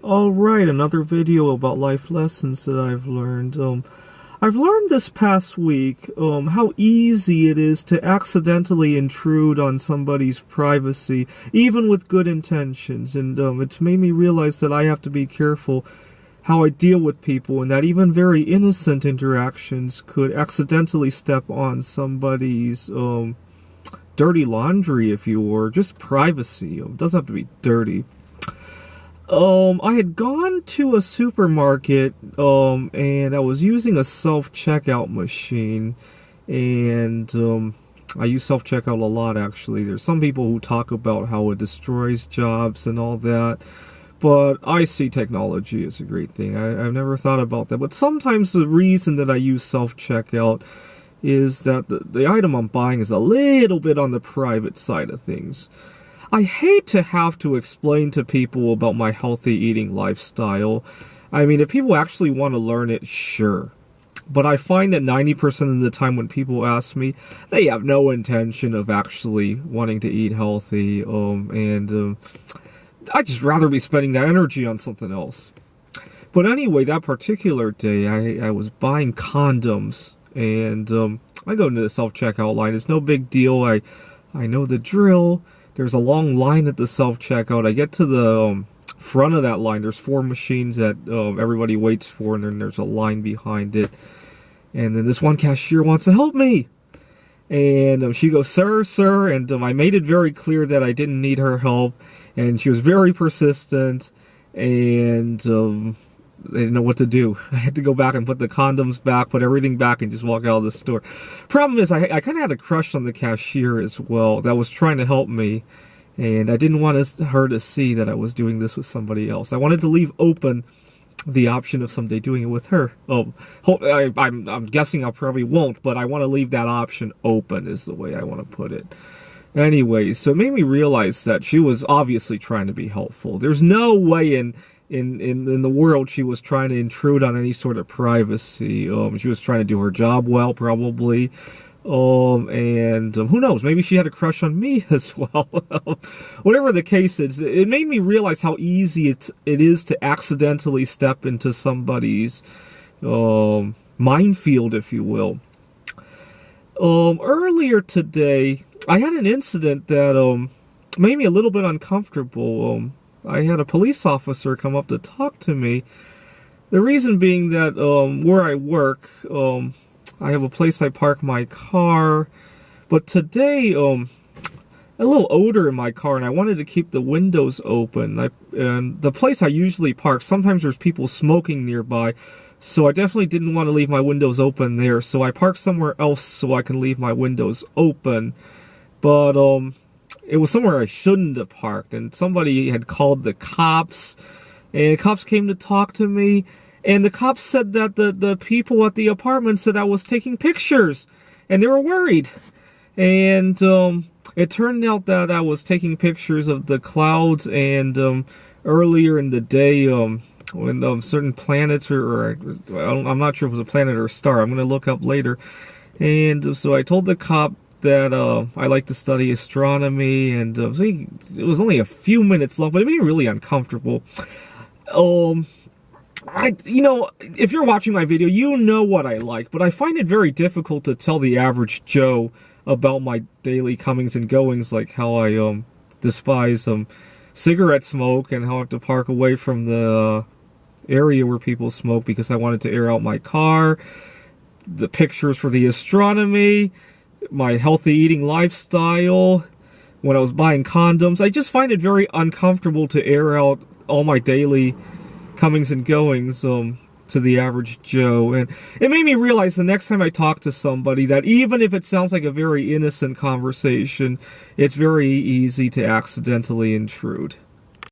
Alright, another video about life lessons that I've learned. I've learned this past week how easy it is to accidentally intrude on somebody's privacy, even with good intentions. And it's made me realize that I have to be careful how I deal with people, and that even very innocent interactions could accidentally step on somebody's dirty laundry, if you will, or just privacy. It doesn't have to be dirty. I had gone to a supermarket, and I was using a self-checkout machine, and, I use self-checkout a lot, actually. There's some people who talk about how it destroys jobs and all that, but I see technology as a great thing. I've never thought about that, but sometimes the reason that I use self-checkout is that the item I'm buying is a little bit on the private side of things. I hate to have to explain to people about my healthy eating lifestyle. I mean, if people actually want to learn it, sure. But I find that 90% of the time when people ask me, they have no intention of actually wanting to eat healthy, and I'd just rather be spending that energy on something else. But anyway, that particular day, I was buying condoms, and I go into the self-checkout line. It's no big deal. I know the drill. There's a long line at the self-checkout. I get to the front of that line. There's 4 machines that everybody waits for, and then there's a line behind it. And then this one cashier wants to help me. And she goes, sir, and I made it very clear that I didn't need her help. And she was very persistent, and I didn't know what to do. I had to go back and put the condoms back, put everything back, and just walk out of the store. Problem is, I kind of had a crush on the cashier as well that was trying to help me, and I didn't want her to see that I was doing this with somebody else. I wanted to leave open the option of someday doing it with her. I'm guessing I probably won't, but I want to leave that option open is the way I want to put it. Anyway, so it made me realize that she was obviously trying to be helpful. There's no way in the world she was trying to intrude on any sort of privacy. She was trying to do her job well, probably. And who knows, maybe she had a crush on me as well. Whatever the case is, it made me realize how easy it is to accidentally step into somebody's minefield, if you will. Earlier today, I had an incident that made me a little bit uncomfortable. I had a police officer come up to talk to me. The reason being that where I work, I have a place I park my car. But today, a little odor in my car, and I wanted to keep the windows open. And the place I usually park, sometimes there's people smoking nearby, so I definitely didn't want to leave my windows open there. So I parked somewhere else so I can leave my windows open. But it was somewhere I shouldn't have parked, and somebody had called the cops, and the cops came to talk to me, and the cops said that the people at the apartment said I was taking pictures, and they were worried. And it turned out that I was taking pictures of the clouds, and earlier in the day, when certain planets, I'm not sure if it was a planet or a star, I'm going to look up later. And so I told the cop that I like to study astronomy, and so it was only a few minutes long, but it made me really uncomfortable. If you're watching my video, you know what I like, but I find it very difficult to tell the average Joe about my daily comings and goings, like how I despise cigarette smoke, and how I have to park away from the area where people smoke because I wanted to air out my car, the pictures for the astronomy, my healthy eating lifestyle, when I was buying condoms. I just find it very uncomfortable to air out all my daily comings and goings to the average Joe. And it made me realize the next time I talk to somebody that even if it sounds like a very innocent conversation, it's very easy to accidentally intrude.